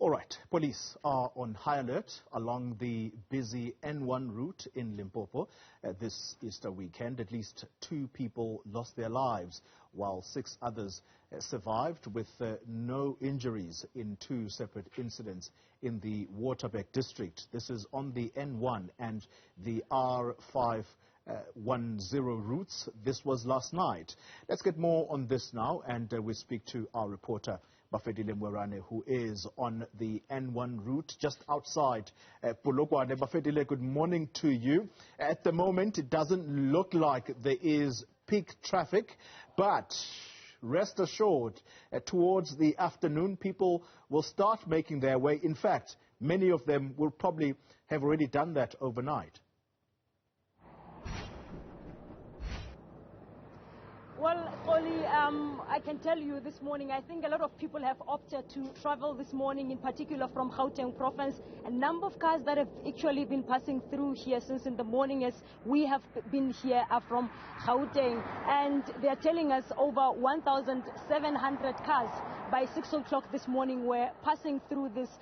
All right, police are on high alert along the busy N1 route in Limpopo. This Easter weekend, at least 2 people lost their lives, while 6 others survived with no injuries in 2 separate incidents in the Waterberg District. This is on the N1 and the R510 routes. This was last night. Let's get more on this now, and we speak to our reporter, Bafedile Moerane, who is on the N1 route just outside Polokwane. Bafedile, good morning to you. At the moment, it doesn't look like there is peak traffic, but rest assured, towards the afternoon, people will start making their way. In fact, many of them will probably have already done that overnight. Well, Oli, I can tell you this morning, I think a lot of people have opted to travel this morning, in particular from Gauteng province. A number of cars that have actually been passing through here since in the morning as we have been here are from Gauteng. And they are telling us over 1,700 cars by 6 o'clock this morning were passing through this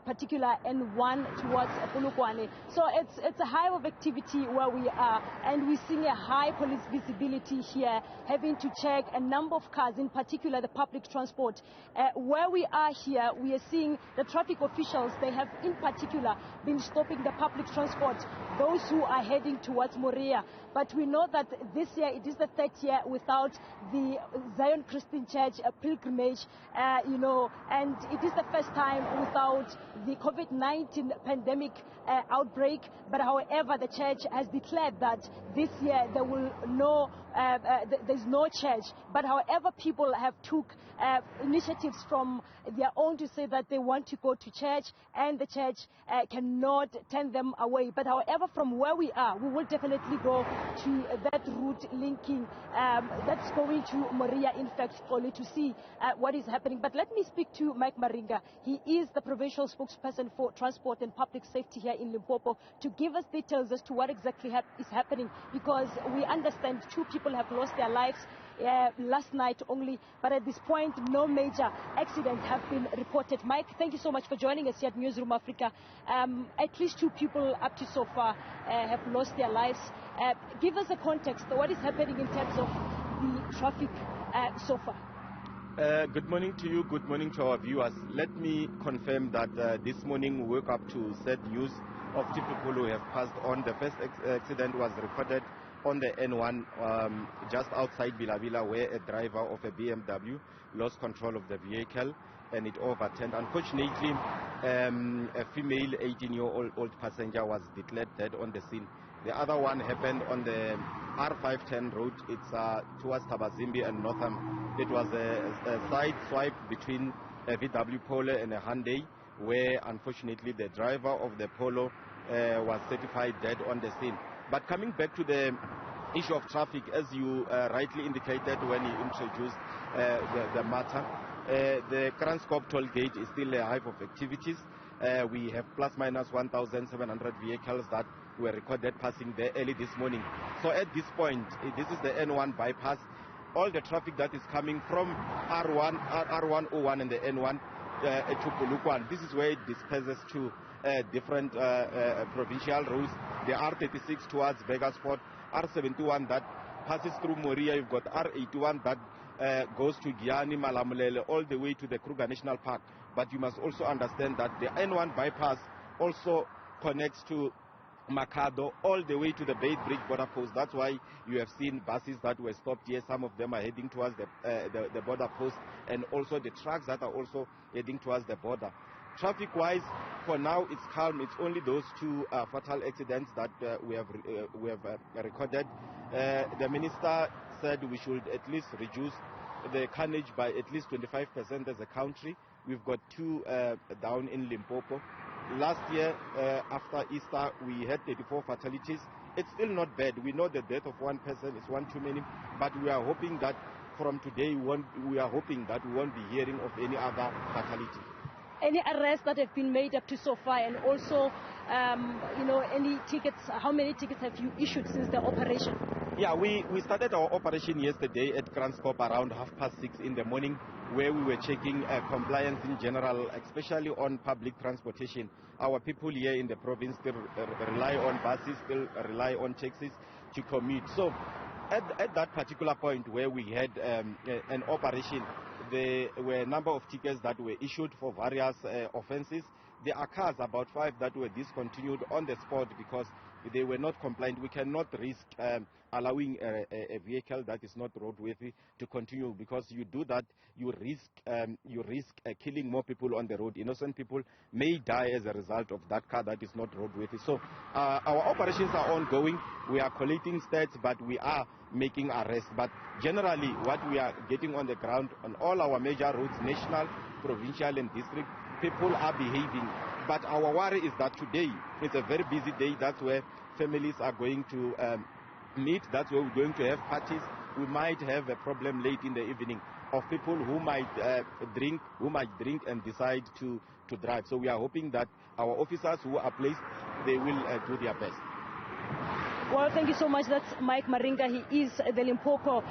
particular N1 towards Polokwane. So it's a hive of activity where we are, and we're seeing a high police visibility here, having to check a number of cars, in particular the public transport. Where we are here, we are seeing the traffic officials. They have in particular been stopping the public transport, those who are heading towards Moria. But we know that this year it is the 3rd year without the Zion Christian Church pilgrimage, and it is the first time without the COVID-19 pandemic outbreak. But however, the church has declared that this year there will there's no church. But however, people have took initiatives from their own to say that they want to go to church, and the church cannot turn them away. But however, from where we are, we will definitely go to that route linking that's going to Moria, in fact, only to see what is happening. But let me speak to Mike Maringa. He is the provincial spokesperson for transport and public safety here in Limpopo, to give us details as to what exactly is happening, because we understand 2 people have lost their lives last night only, but at this point no major accidents have been reported. Mike, thank you so much for joining us here at Newzroom Afrika. At least 2 people up to so far have lost their lives. Give us a context. What is happening in terms of the traffic so far? Good morning to you. Good morning to our viewers. Let me confirm that this morning we woke up to sad news of 2 people who have passed on. The first accident was reported on the N1 just outside Bilabila, where a driver of a BMW lost control of the vehicle and it overturned. Unfortunately, a female 18-year-old passenger was declared dead on the scene. The other one happened on the R510 road. It's towards Tabazimbi and Northam. It was a side swipe between a VW Polo and a Hyundai, where unfortunately the driver of the Polo was certified dead on the scene. But coming back to the issue of traffic, as you rightly indicated when you introduced the matter, the Kranskop toll gate is still a hive of activities. We have plus minus 1,700 vehicles that were recorded passing there early this morning. So at this point, this is the N1 bypass. All the traffic that is coming from R101 and the N1 to Polokwane, this is where it disperses to different provincial routes. The R36 towards Vegasport, R71 that passes through Moria. You've got R81 that goes to Giani, Malamulele, all the way to the Kruger National Park. But you must also understand that the N1 bypass also connects to Makado all the way to the Bay Bridge border post. That's why you have seen buses that were stopped here. Some of them are heading towards the border post, and also the trucks that are also heading towards the border. Traffic-wise, for now, it's calm. It's only those 2 fatal accidents that we have recorded. The minister said we should at least reduce the carnage by at least 25% as a country. We've got 2 down in Limpopo. Last year, after Easter, we had 34 fatalities. It's still not bad. We know the death of 1 person is 1 too many, but we are hoping that from today, we won't be hearing of any other fatality. Any arrests that have been made up to so far, and also, any tickets? How many tickets have you issued since the operation? Yeah, we started our operation yesterday at Kranskop around 6:30 in the morning, where we were checking compliance in general, especially on public transportation. Our people here in the province still rely on buses, still rely on taxis to commute. So at that particular point where we had an operation, there were a number of tickets that were issued for various offenses. There are cars, about 5, that were discontinued on the spot because they were not compliant. We cannot risk allowing a vehicle that is not roadworthy to continue, because you do that, you risk killing more people on the road. Innocent people may die as a result of that car that is not roadworthy. So our operations are ongoing. We are collecting stats, but we are making arrests. But generally, what we are getting on the ground on all our major roads, national, provincial and district, people are behaving. But our worry is that today it's a very busy day. That's where families are going to meet. That's where we're going to have parties. We might have a problem late in the evening of people who might drink and decide to drive. So we are hoping that our officers who are placed, they will do their best. Well, thank you so much. That's Mike Maringa. He is the Limpopo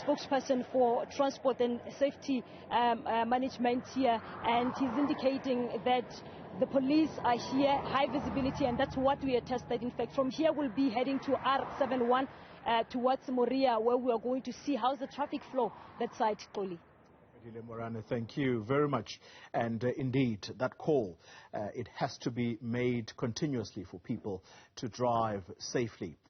spokesperson for transport and safety management here, and he's indicating that the police are here, high visibility, and that's what we are tested. In fact, from here we'll be heading to R71 towards Moria, where we are going to see how's the traffic flow that side, Xoli. Bafedile Moerane, thank you very much. And indeed, that call, it has to be made continuously for people to drive safely.